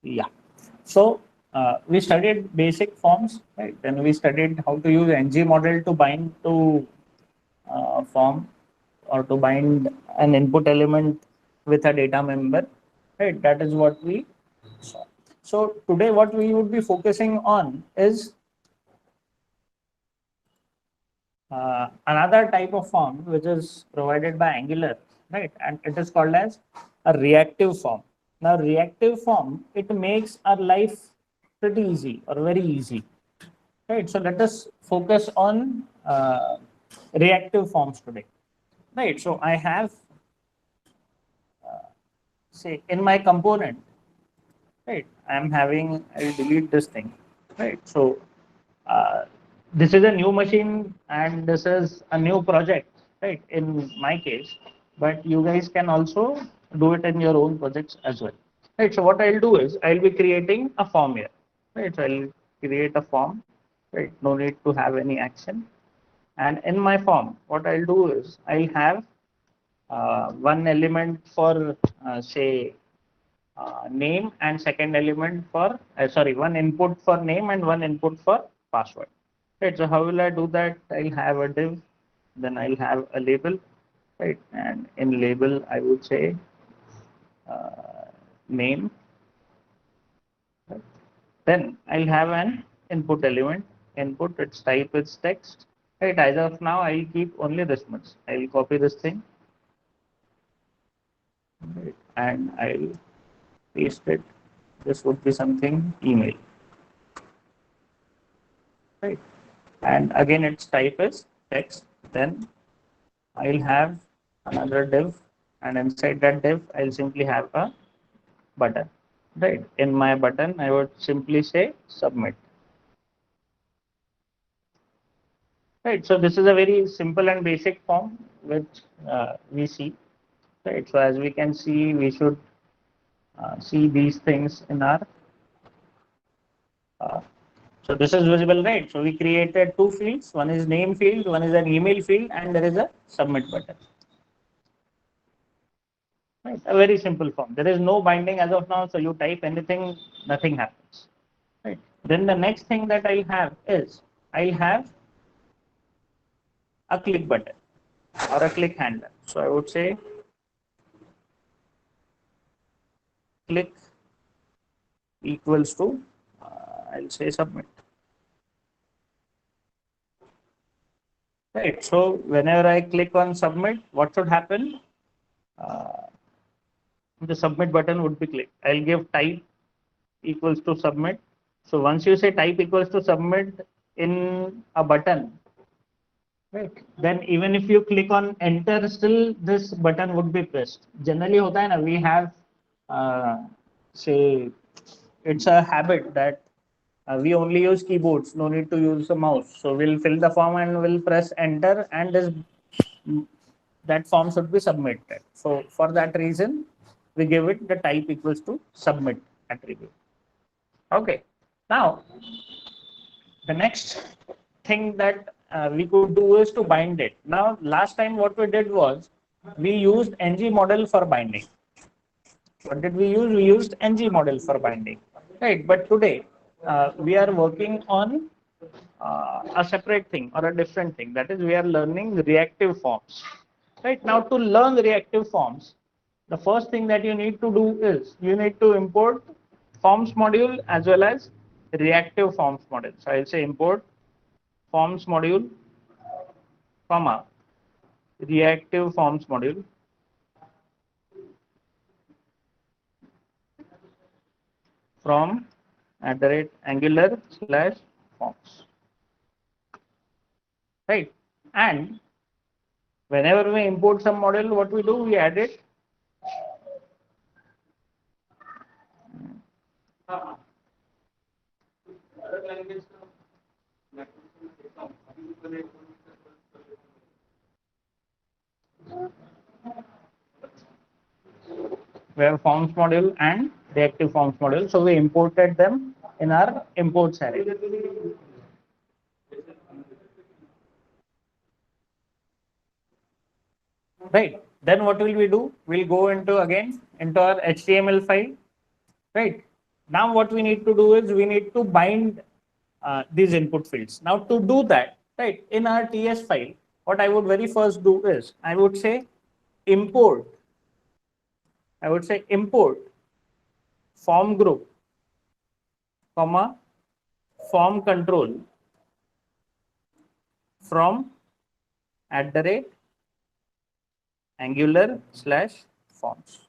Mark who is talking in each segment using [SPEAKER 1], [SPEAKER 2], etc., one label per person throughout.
[SPEAKER 1] Yeah. So we studied basic forms, right? Then we studied how to use ng model to bind to form or to bind an input element with a data member, right? That is what we saw. So today, what we would be focusing on is another type of form which is provided by Angular, right? And it is called as a reactive form. Now, reactive form, it makes our life pretty easy or very easy, right? So let us focus on reactive forms today, right? So I have, say, in my component, right? I'm having, I'll delete this thing, right? So uh, this is a new machine and this is a new project, right? In my case, but you guys can also do it in your own projects as well, right? So what I'll do is I'll be creating a form here, right? So I'll create a form, right? No need to have any action. And in my form, what I'll do is I'll have one element for say name and second element for sorry, one input for name and one input for password, right? So how will I do that? I'll have a div, then I'll have a label, right? And in label I would say name, right? Then I'll have an input element, input, its type is text, right? As of now I'll keep only this much. I'll copy this thing, right? And I'll paste it. This would be something email, right? And again its type is text. Then I'll have another div, and inside that div I'll simply have a button, right? In my button I would simply say submit, right? So this is a very simple and basic form which we see, right? So as we can see, we should see these things in our uh, so this is visible, right? So we created two fields. One is name field, one is an email field, and there is a submit button. Right? A very simple form. There is no binding as of now. So you type anything, nothing happens. Right? Then the next thing that I'll have is I'll have a click button or a click handler. So I would say click equals to I'll say submit. Right. So whenever I click on submit, what should happen? Uh, the submit button would be clicked. I'll give type equals to submit. So once you say type equals to submit in a button, right, then even if you click on enter, still this button would be pressed. Generally, hota hai na, we have uh, say it's a habit that we only use keyboards, no need to use a mouse. So we'll fill the form and we'll press enter, and this that form should be submitted. So for that reason, we give it the type equals to submit attribute. Okay. Now, the next thing that we could do is to bind it. Now, last time what we did was we used ng model for binding. What did we use? We used ng model for binding, right? But today we are working on a separate thing or a different thing. That is, we are learning reactive forms. Right now, to learn reactive forms, the first thing that you need to do is you need to import forms module as well as reactive forms module. So I'll say import forms module, comma reactive forms module from @angular slash forms. Right, and whenever we import some model, what we do, we add it we have forms module and reactive forms module. So we imported them in our imports array. Right. Then what will we do? We'll go into again into our HTML file. Right. Now what we need to do is we need to bind these input fields. Now to do that, right, in our TS file, what I would very first do is I would say import, form group, comma, form control from @angular / forms.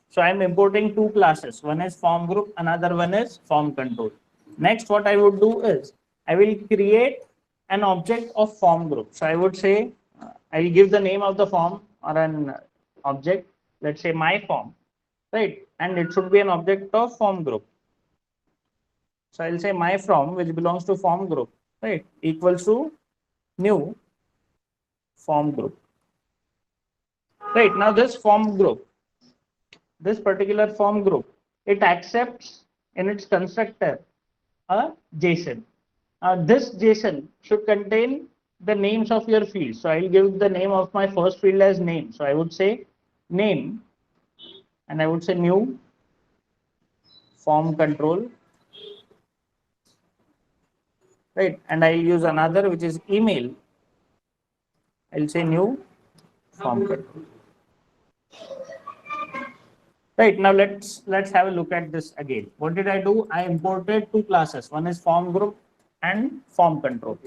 [SPEAKER 1] So I'm importing two classes. One is form group, another one is form control. Next, what I would do is I will create an object of form group. So I would say I'll give the name of the form or an object. Let's say my form, right? And it should be an object of form group. So I'll say my form, which belongs to form group, right, equals to new form group. Right, now this form group, this particular form group, it accepts in its constructor a JSON. This JSON should contain the names of your fields. So I'll give the name of my first field as name. So I would say name, and I would say new form control, right? And I'll use another which is email. I'll say new form control. Right, now let's have a look at this again. What did I do? I imported two classes. One is form group and form control.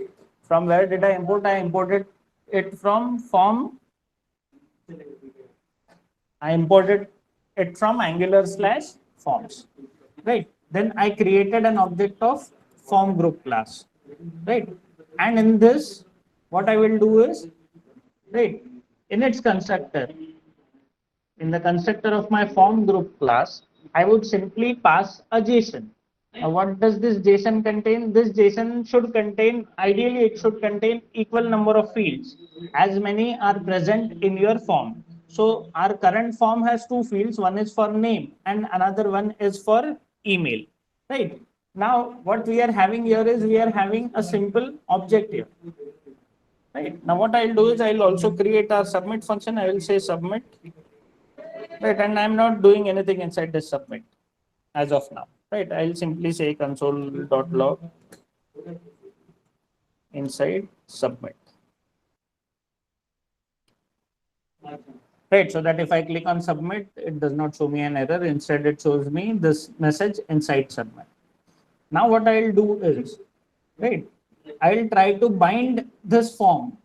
[SPEAKER 1] From where did I import? I imported it from form. I imported it from Angular / forms. Right. Then I created an object of form group class. Right. And in this, what I will do is, right, in its constructor, in the constructor of my form group class, I would simply pass a JSON. What does this JSON contain? This JSON should contain, ideally it should contain equal number of fields as many are present in your form. So our current form has two fields, one is for name and another one is for email, right? Now what we are having here is we are having a simple object here, right? Now what I'll do is I'll also create our submit function. I will say submit. Right, and I'm not doing anything inside this submit as of now. Right, I'll simply say console.log inside submit. Right, so that if I click on submit, it does not show me an error. Instead, it shows me this message inside submit. Now, what I'll do is, right, I'll try to bind this form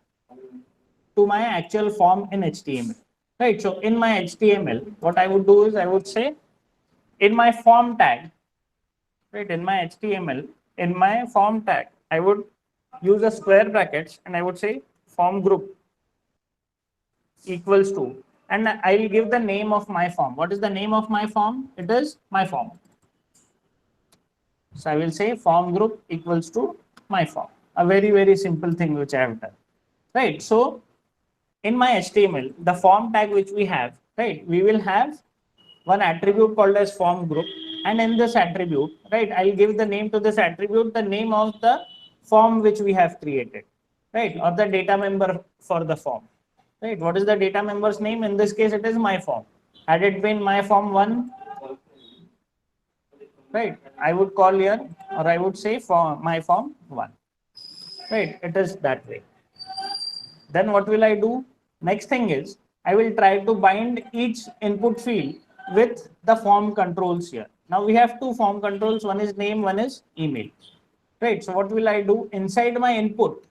[SPEAKER 1] to my actual form in HTML. Right, so in my HTML, what I would do is I would say in my form tag, right, in my HTML, in my form tag, I would use a square brackets and I would say form group equals to, and I'll give the name of my form. What is the name of my form? It is my form. So I will say form group equals to my form. A very, very simple thing which I have done. Right. So in my HTML, the form tag which we have, right, we will have one attribute called as form group, and in this attribute, right, I'll give the name to this attribute, the name of the form which we have created, right, or the data member for the form, right. What is the data member's name? In this case, it is my form. Had it been my form 1, right, I would call here, or I would say for my form 1, right. It is that way. Then what will I do? Next thing is I will try to bind each input field with the form controls here. Now we have two form controls. One is name, one is email. Right. So what will I do? Inside my input,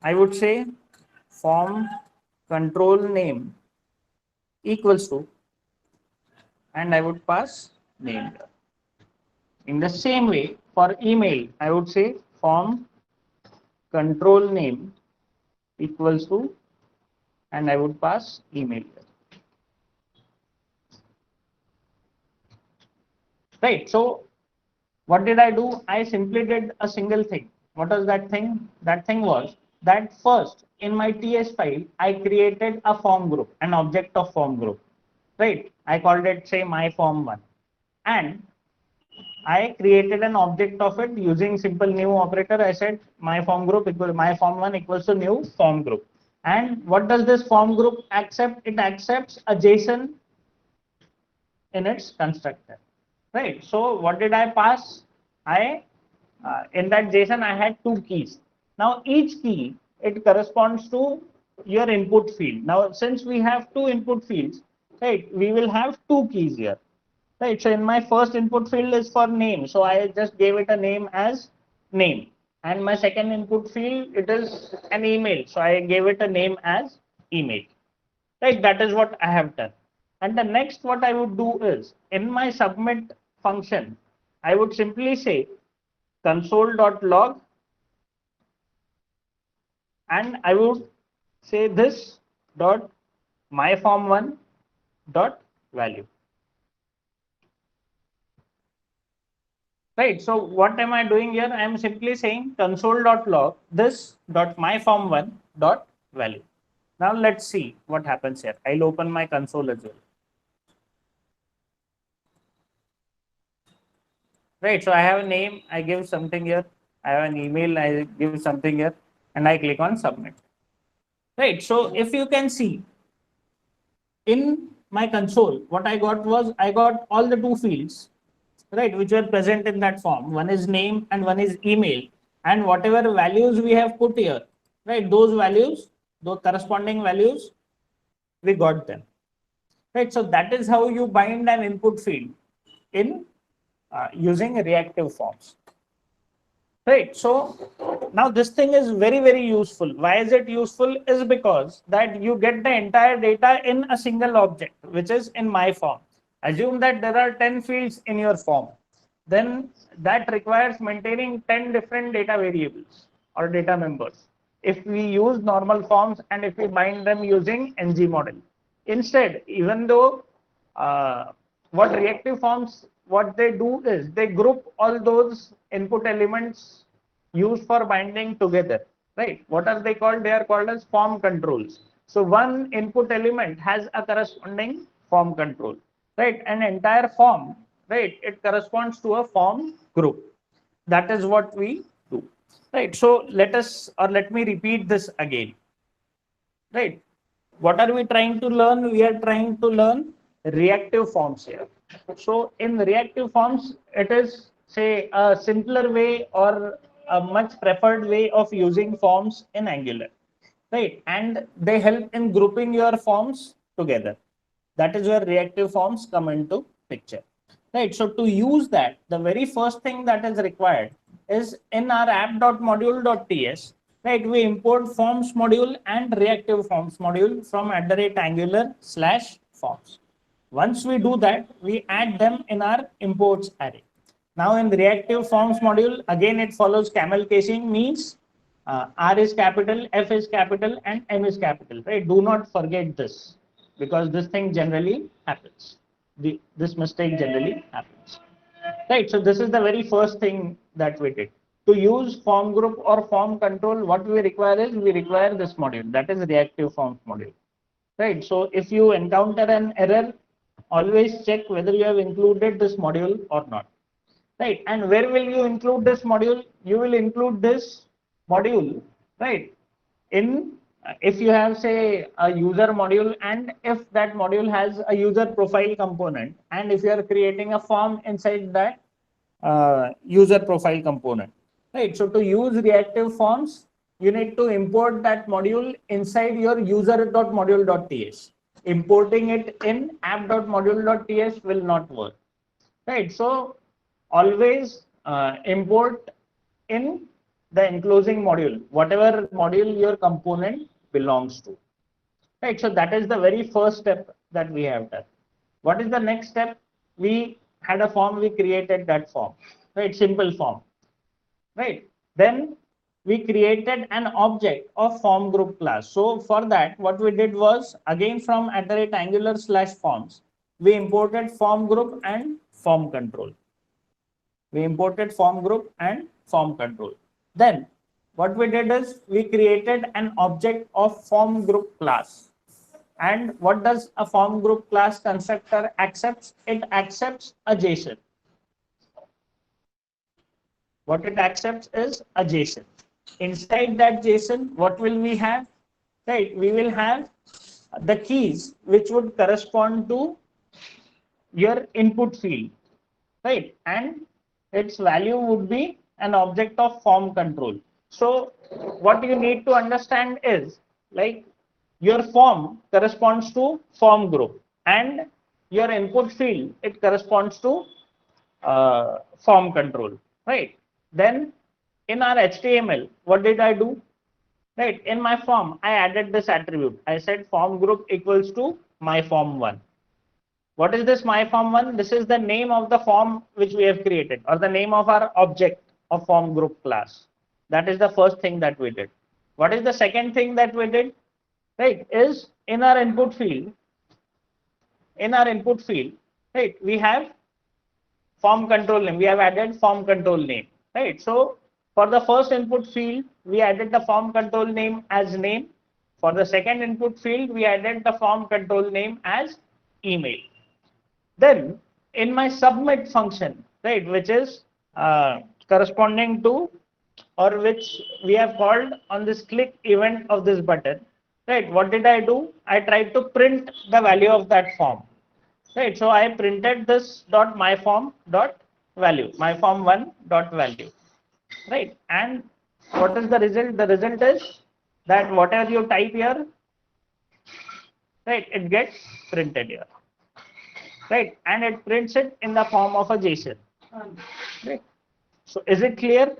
[SPEAKER 1] I would say form control name equals to, and I would pass name. In the same way, for email, I would say form control name equals to, and I would pass email. Right. So what did I do? I simply did a single thing. What was that thing? That thing was that first in my TS file, I created a form group, an object of form group. Right. I called it, say, my form 1. And I created an object of it using simple new operator. I said my form group equal my form 1 equals to new form group. And what does this form group accept? It accepts a JSON in its constructor, right? So what did I pass? I in that JSON I had two keys. Now each key, it corresponds to your input field. Now since we have two input fields, right, we will have two keys here, right? So in my first input field is for name, so I just gave it a name as name, and my second input field, it is an email, so I gave it a name as email, right? That is what I have done. And the next what I would do is in my submit function, I would simply say console.log, and I would say this dot myform1 dot value. Right. So what am I doing here? I am simply saying console.log this dot myform1 dot value. Now let's see what happens here. I'll open my console as well. Right. So I have a name, I give something here. I have an email, I give something here, and I click on submit. Right. So if you can see in my console, what I got was I got all the two fields, right, which were present in that form. One is name and one is email. And whatever values we have put here, right, those values, those corresponding values, we got them. Right. So that is how you bind an input field in using reactive forms. Right. So now this thing is very, very useful. Why is it useful? Is because that you get the entire data in a single object, which is in my form. Assume that there are 10 fields in your form. Then that requires maintaining 10 different data variables or data members. If we use normal forms and if we bind them using ng model. Instead, even though what reactive forms, what they do is they group all those input elements used for binding together, right? What are they called? They are called as form controls. So one input element has a corresponding form control, right? An entire form, right? It corresponds to a form group. That is what we do, right? So let us, or let me repeat this again, right? What are we trying to learn? We are trying to learn reactive forms here. So in reactive forms, it is say a simpler way or a much preferred way of using forms in Angular, right? And they help in grouping your forms together. That is where reactive forms come into picture, right? So to use that, the very first thing that is required is in our app.module.ts, right? We import forms module and reactive forms module from @angular/forms. Once we do that, we add them in our imports array. Now in the reactive forms module, again it follows camel casing, means R is capital, F is capital, and M is capital, right? Do not forget this because this thing generally happens. This mistake generally happens, right? So this is the very first thing that we did. To use form group or form control, what we require is we require this module, that is reactive forms module, right? So if you encounter an error, always check whether you have included this module or not, right? And where will you include this module? You will include this module, right, in if you have say a user module, and if that module has a user profile component, and if you are creating a form inside that user profile component, right? So to use reactive forms, you need to import that module inside your user.module.ts. Importing it in app.module.ts will not work, right? So always import in the enclosing module, whatever module your component belongs to, right? So that is the very first step that we have done. What is the next step? We had a form, we created that form, right? Simple form, right? Then we created an object of form group class. So for that, what we did was, again from @angular/forms, we imported form group and form control. We imported form group and form control. Then what we did is we created an object of form group class. And what does a form group class constructor accepts? It accepts a JSON. What it accepts is a JSON. Inside that JSON, what will we have? right? We will have the keys which would correspond to your input field, right? And its value would be an object of form control. So what you need to understand is, like, your form corresponds to form group, and your input field, it corresponds to form control, right? Then in our HTML, what did I do? Right, in my form, I added this attribute. I said form group equals to my form one. What is this my form one? This is the name of the form which we have created, or the name of our object of form group class. That is the first thing that we did. What is the second thing that we did? Right, is in our input field, right, we have form control name. We have added form control name, right? So for the first input field, we added the form control name as name. For the second input field, we added the form control name as email. Then in my submit function, right, which is corresponding to, or which we have called on this click event of this button, right? What did I do? I tried to print the value of that form, right? So I printed this dot my form dot value, my form one dot value, right? And what is the result? The result is that whatever you type here, right, it gets printed here, right? And it prints it in the form of a JSON, right? So is it clear?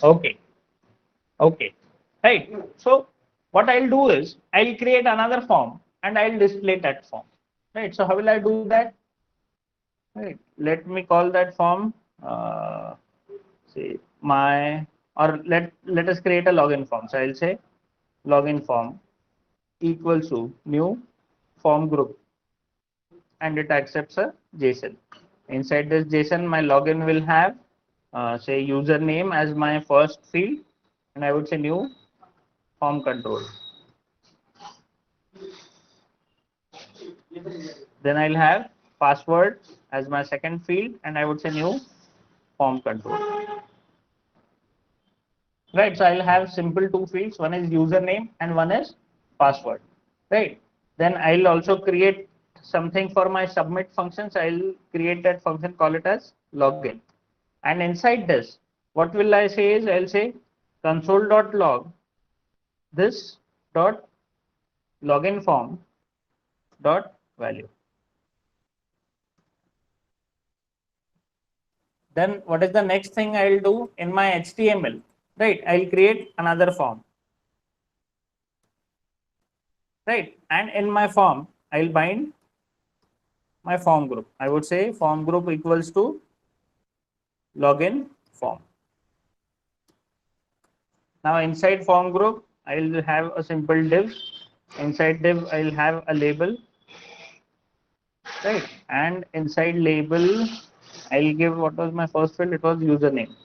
[SPEAKER 1] Okay. Okay, right. So what I'll do is I'll create another form and I'll display that form, right? So how will I do that? Right. Let me call that form, say my, or let us create a login form. So I'll say login form equals to new form group, and it accepts a JSON. Inside this JSON, my login will have say username as my first field, and I would say new form control. Then I'll have password as my second field, and I would say new form control. Right, so I'll have simple two fields. One is username and one is password. Right. Then I'll also create something for my submit functions. I'll create that function, call it as login. And inside this, what will I say is I'll say console.log this dot login form dot value. Then what is the next thing I'll do in my HTML? Right, I'll create another form. Right, and in my form, I'll bind my form group. I would say form group equals to login form. Now inside form group, I'll have a simple div. Inside div, I'll have a label. Right, and inside label, I'll give, what was my first field? It was username.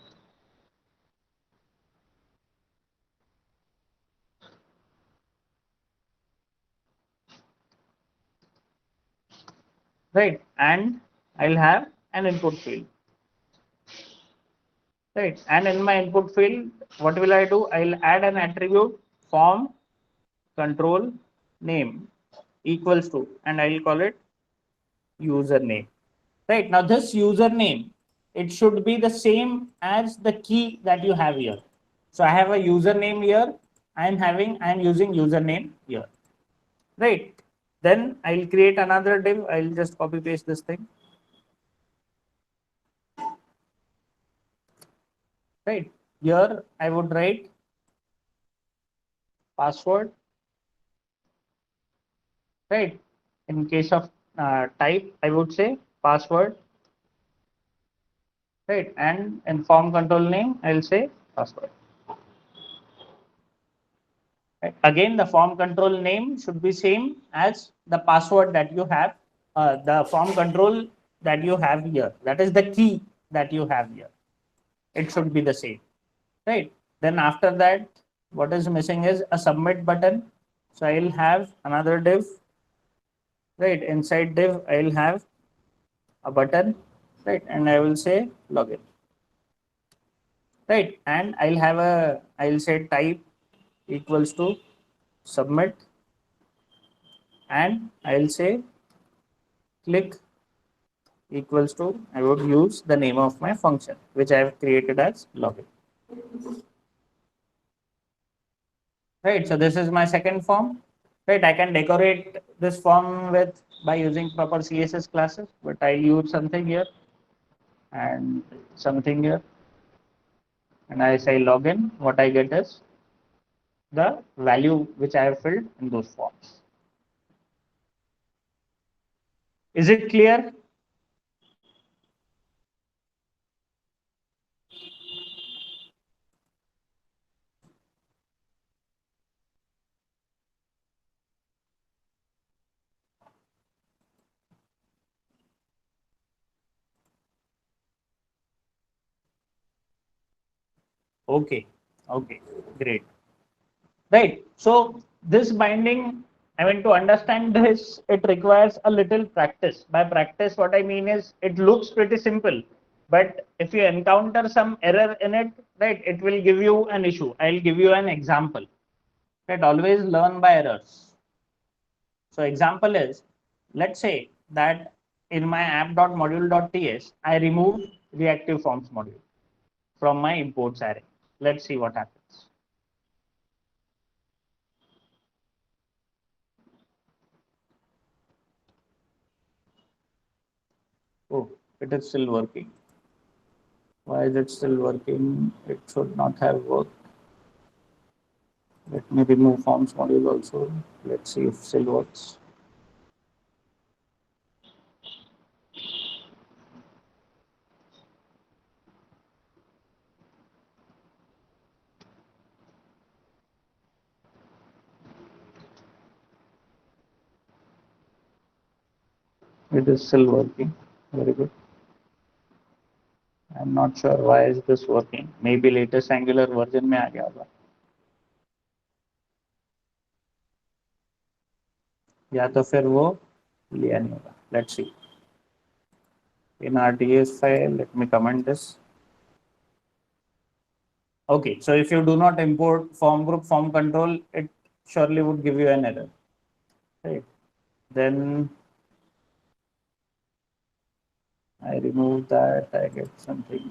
[SPEAKER 1] Right, and I'll have an input field. Right, and in my input field, what will I do? I'll add an attribute form control name equals to, and I'll call it username. Right, now this username, it should be the same as the key that you have here. So I have a username here. I'm using username here. Right, then I'll create another div. I'll just copy paste this thing. Right, here I would write password. Right, in case of type, I would say password. Right, and in form control name, I'll say password. Right. Again, the form control name should be same as the password that you have the form control that you have here, that is the key that you have here, it should be the same, right? Then after that, what is missing is a submit button. So I'll have another div, right? Inside div, I'll have a button, right? And I will say login, right? And I'll say type equals to submit, and I'll say click equals to, I would use the name of my function, which I have created as login. Right, so this is my second form. Right, I can decorate this form with by using proper CSS classes, but I use something here and something here, and I say login. What I get is the value which I have filled in those forms. Is it clear? Okay, okay, great. Right. So this binding, I mean, to understand this, it requires a little practice. By practice, what I mean is it looks pretty simple, but if you encounter some error in it, right, it will give you an issue. I'll give you an example. Right. Always learn by errors. So example is, let's say that in my app.module.ts, I removed reactive forms module from my imports array. Let's see what happens. Oh, it is still working. Why is it still working? It should not have worked. Let me remove forms module also. Let's see if still works. It is still working. Very good. I'm not sure why is this working. Maybe latest Angular version में आ गया होगा. या तो फिर वो लिया नहीं होगा. Let's see. In RTS file, let me comment this. Okay, so if you do not import form group form control, it surely would give you an error. Right. Then I remove that, I get something.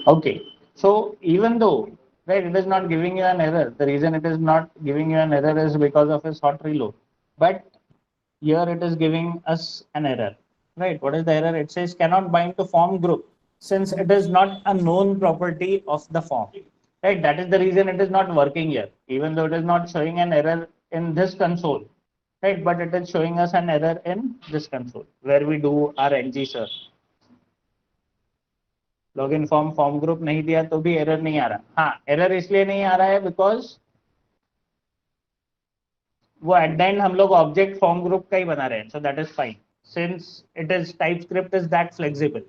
[SPEAKER 1] Okay, so even though, right, it is not giving you an error, the reason it is not giving you an error is because of its hot reload. But here it is giving us an error, right? What is the error? It says cannot bind to form group since it is not a known property of the form, right? That is the reason it is not working here, even though it is not showing an error in this console, right? But it is showing us an error in this console where we do our ng search. Login form form group नहीं दिया तो भी error नहीं आ रहा. हाँ, error इसलिए नहीं आ रहा है बिकॉज वो एट द एंड हम लोग ऑब्जेक्ट फॉर्म ग्रुप का ही बना रहे हैं. So that is fine since it is TypeScript is that flexible,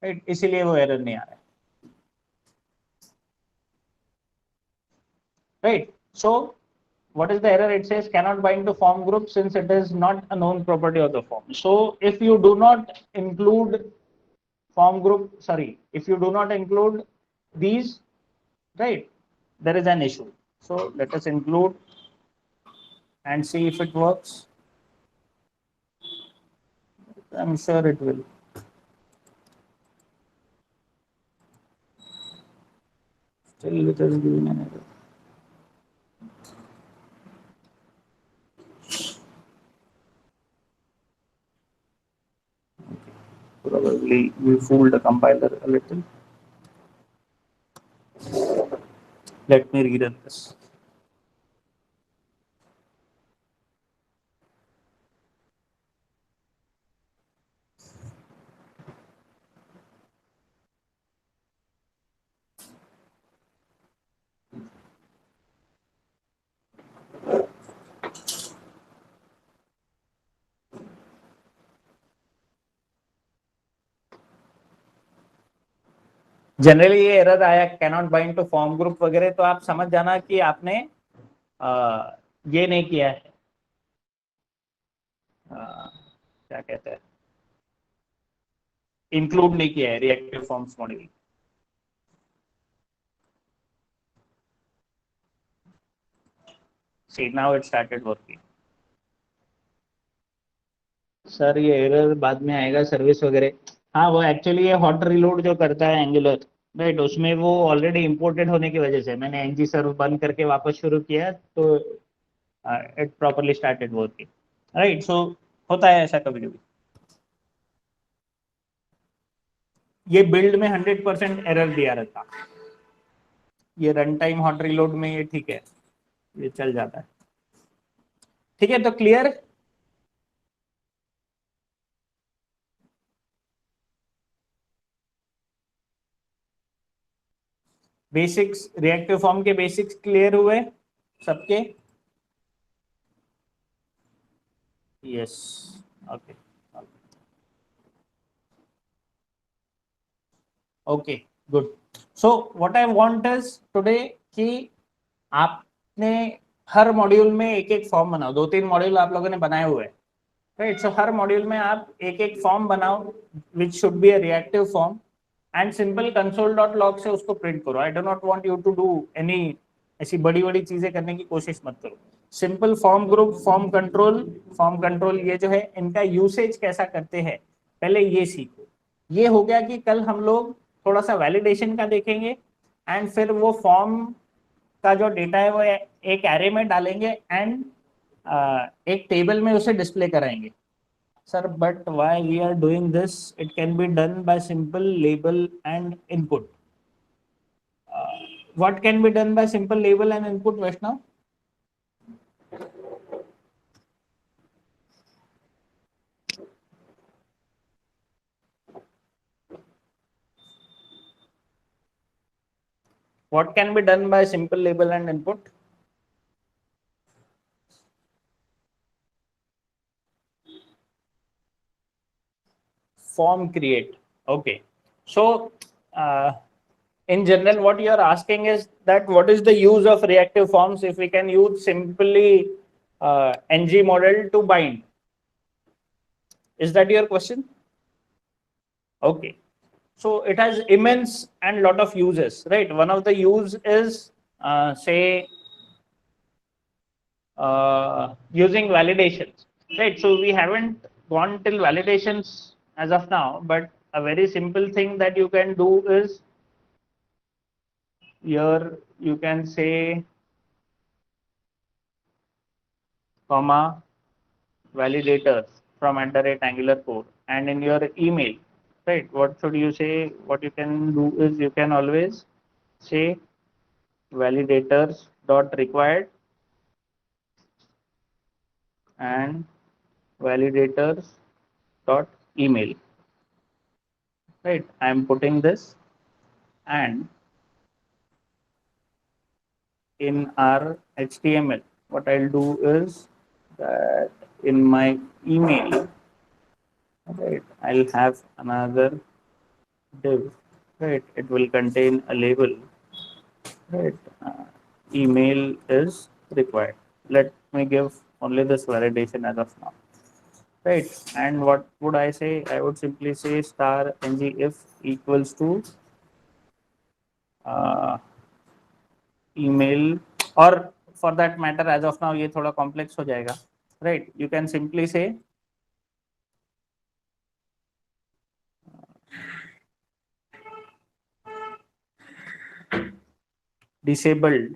[SPEAKER 1] right? इसीलिए वो एरर नहीं आ रहा है, right? So what is the error? It says cannot bind to form group since it is not a known property of the form. So if you do not include form group, sorry, if you do not include these, right, there is an issue. So let us include and see if it works. I'm sure it will. Still it is giving an error. Okay. Probably we fooled the compiler a little. Let me rerun this. Generally ये error आया cannot bind to form group वगैरह, तो आप समझ जाना कि आपने ये नहीं किया है, क्या कहते हैं, इंक्लूड नहीं किया है reactive forms module. See, now it started working. Sir ये एरर बाद में आएगा सर्विस वगैरह। हाँ, वो एक्चुअली ये हॉट रिलोड जो करता है एंगुलर, राइट, उसमें वो ऑलरेडी इंपोर्टेड होने की वजह से मैंने एनजी सर्व बंद करके वापस शुरू किया, तो it properly started working, right. So होता है ऐसा कभी कभी। ये बिल्ड में 100% एरर दिया रहता, ये रन टाइम हॉट रिलोड में ये ठीक है, ये चल जाता है। ठीक है, तो क्लियर। बेसिक्स, रिएक्टिव फॉर्म के बेसिक्स क्लियर हुए सबके? Yes, okay okay, good. So what I want is today कि आपने हर मॉड्यूल में एक एक फॉर्म बनाओ। 2-3 मॉड्यूल आप लोगों ने बनाए हुए हैं, राइट। सो हर मॉड्यूल में आप एक एक फॉर्म बनाओ which should be a reactive form, and simple console.log से उसको प्रिंट करो। I do not want you to do any ऐसी बड़ी बड़ी चीजें करने की कोशिश मत करो। Simple form group, form control ये जो है इनका यूसेज कैसा करते हैं पहले ये सीखो। ये हो गया कि कल हम लोग थोड़ा सा वैलिडेशन का देखेंगे, एंड फिर वो फॉर्म का जो डेटा है वो एक एरे में डालेंगे, एंड एक टेबल में उसे डिस्प्ले कराएंगे। Sir, but why we are doing this? It can be done by simple label and input. What can be done by simple label and input, Vaishnav? What can be done by simple label and input? Form create. Okay. So, in general, what you are asking is that what is the use of reactive forms if we can use simply ng model to bind? Is that your question? Okay. So it has immense and lot of uses, right? One of the use is say using validations, right? So we haven't gone till validations as of now, but a very simple thing that you can do is here you can say comma validators from @angular code, and in your email, right? What should you say? What you can do is you can always say validators dot required and validators dot email, right? I am putting this, and in our HTML what I'll do is that in my email, right, I'll have another div, right? It will contain a label, right? Email is required. Let me give only this validation as of now, right? And what would I say? I would simply say star ng if equals to email, or for that matter as of now ये थोड़ा complex हो जाएगा, right? You can simply say disabled,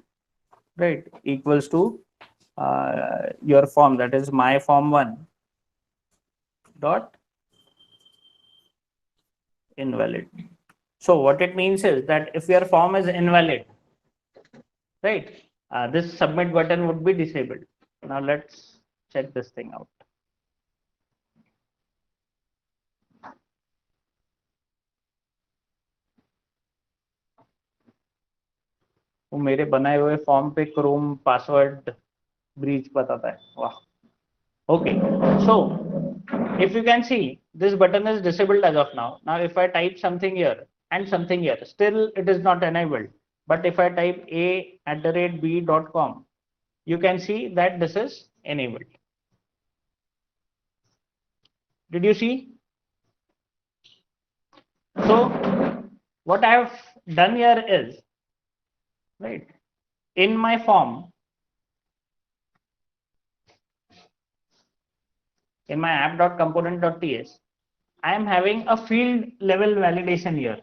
[SPEAKER 1] right, equals to your form, that is my form 1 dot invalid. So what it means is that if your form is invalid, right, this submit button would be disabled. Now let's check this thing out. वो मेरे बनाए हुए form पे Chrome password breach बताता है, वाह। Okay, so if you can see, this button is disabled as of now. Now if I type something here and something here. Still, it is not enabled. But if I type a@b.com, you can see that this is enabled. Did you see? So what I have done here is, right, in my form, in my app.component.ts, I am having a field level validation here,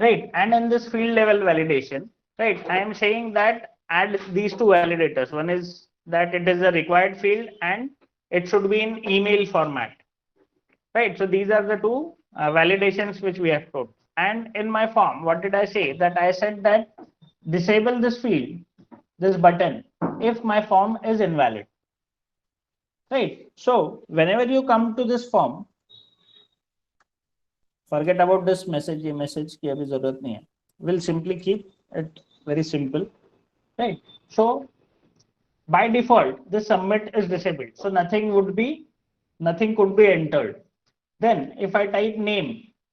[SPEAKER 1] right? And in this field level validation, right, I am saying that add these two validators. One is that it is a required field and it should be in email format, right? So these are the two validations which we have put. And in my form, what did I say? That I said that disable this field, this button, if my form is invalid, right? So whenever you come to this form, forget about this message. ये message की अभी जरूरत नहीं है. We'll simply keep it very simple, right? So by default, the submit is disabled. So nothing could be entered. Then if I type name,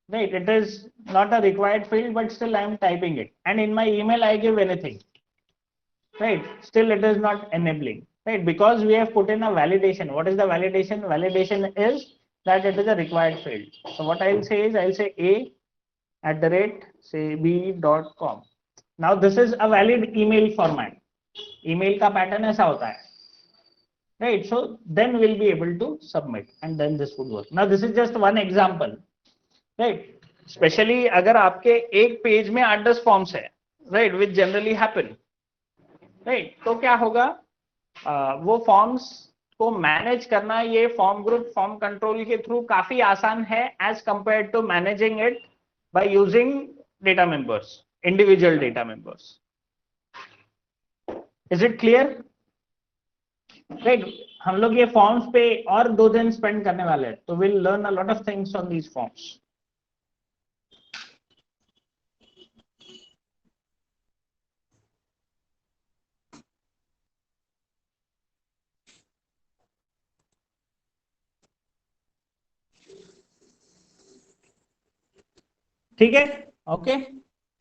[SPEAKER 1] right, it is not a required field, but still I am typing it. And in my email, I give anything, right? Still it is not enabling, right? Because we have put in a validation. What is the validation? Validation is that it is a required field. So what I'll say is I'll say a@say b.com. Now this is a valid email format. Email का pattern ऐसा होता है, right? So then we'll be able to submit and then this would work. Now this is just one example, right? Especially अगर आपके एक page में 8-10 forms है, right, which generally happen, right? तो क्या होगा, वो फॉर्म्स को मैनेज करना ये फॉर्म ग्रुप फॉर्म कंट्रोल के थ्रू काफी आसान है as compare to managing it by using data members, individual data members. Is it clear? Right, हम लोग ये फॉर्म्स पे और 2 दिन स्पेंड करने वाले हैं, तो will learn a lot of things on these forms. ठीक है, ओके.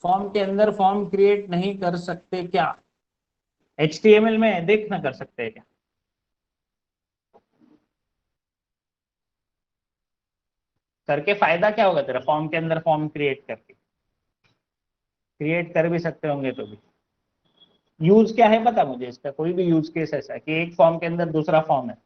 [SPEAKER 1] फॉर्म के अंदर फॉर्म क्रिएट नहीं कर सकते क्या? HTML में देखना कर सकते हैं क्या? करके फायदा क्या होगा तेरा? फॉर्म के अंदर फॉर्म क्रिएट करके, क्रिएट कर भी सकते होंगे तो भी. यूज क्या है पता मुझे इसका? कोई भी यूज केस ऐसा कि एक फॉर्म के अंदर दूसरा फॉर्म है.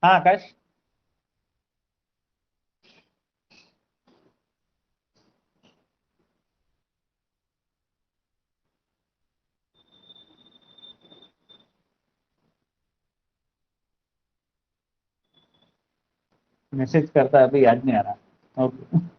[SPEAKER 1] हाँ आकाश, मैसेज करता है, अभी याद नहीं आ रहा. ओके.